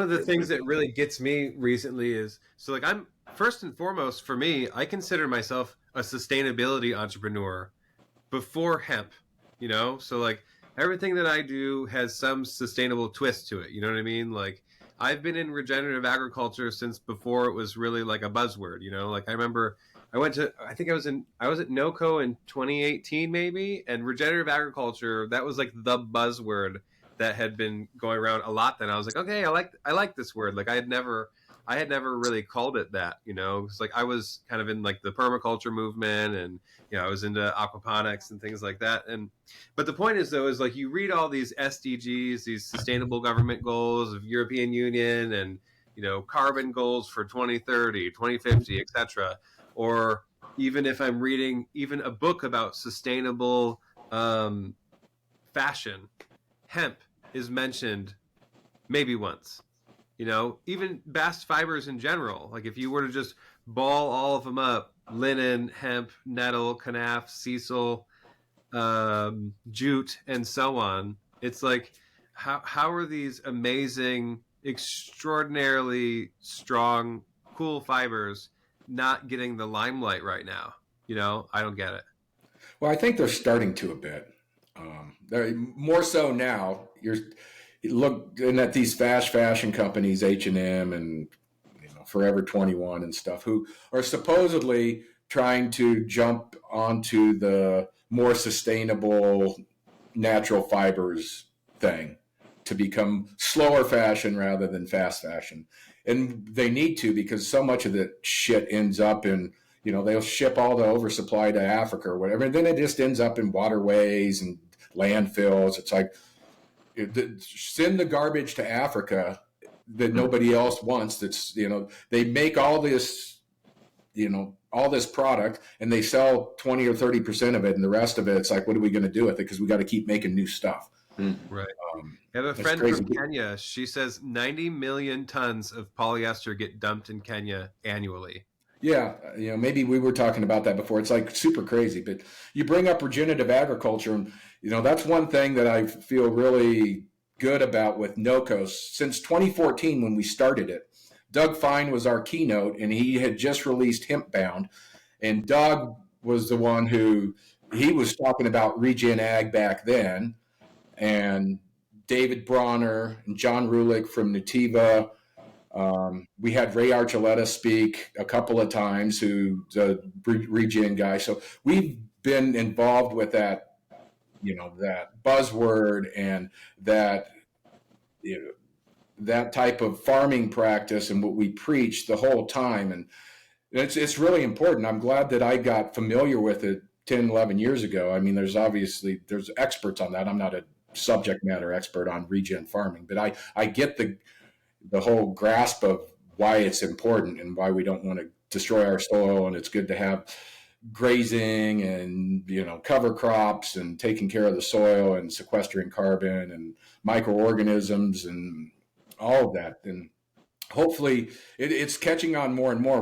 of the things that really gets me recently is so like I'm first and foremost for me, I consider myself a sustainability entrepreneur before hemp, So like everything that I do has some sustainable twist to it. You know what I mean? Like I've been in regenerative agriculture since before it was really like a buzzword. Like I remember I think I was at NOCO in 2018 maybe, and regenerative agriculture, that was like the buzzword that had been going around a lot. Then I was like, okay, I like this word. Like I had never really called it that. It's like I was kind of in like the permaculture movement, and I was into aquaponics and things like that. But the point is though, is like you read all these SDGs, these sustainable government goals of European Union, and carbon goals for 2030, 2050, etc. Or even if I'm reading even a book about sustainable fashion, hemp is mentioned maybe once. Even bast fibers in general. Like if you were to just ball all of them up, linen, hemp, nettle, canaf, sisal, jute, and so on, it's like how are these amazing, extraordinarily strong, cool fibers not getting the limelight right now? I don't get it. Well, I think they're starting to a bit. They're more so now. You're looking at these fast fashion companies, H&M and Forever 21 and stuff, who are supposedly trying to jump onto the more sustainable natural fibers thing to become slower fashion rather than fast fashion. And they need to, because so much of the shit ends up in, they'll ship all the oversupply to Africa or whatever. And then it just ends up in waterways and landfills. It's like, send the garbage to Africa that nobody else wants. That's, they make all this, all this product, and they sell 20 or 30% of it. And the rest of it, it's like, what are we going to do with it? Because we got to keep making new stuff. Right. I have a friend from Kenya. She says 90 million tons of polyester get dumped in Kenya annually. Yeah, maybe we were talking about that before. It's like super crazy, but you bring up regenerative agriculture, and that's one thing that I feel really good about with NOCOS. Since 2014, when we started it, Doug Fine was our keynote, and he had just released Hemp Bound, and Doug was the one he was talking about regen ag back then, and David Bronner and John Rulick from Nativa. We had Ray Archuleta speak a couple of times, who's a regen guy. So we've been involved with that, that buzzword and that, that type of farming practice and what we preach the whole time. And it's really important. I'm glad that I got familiar with it 10, 11 years ago. I mean, there's experts on that. I'm not a subject matter expert on regen farming, but I get the whole grasp of why it's important and why we don't want to destroy our soil. And it's good to have grazing and, cover crops and taking care of the soil and sequestering carbon and microorganisms and all of that. And hopefully it's catching on more and more.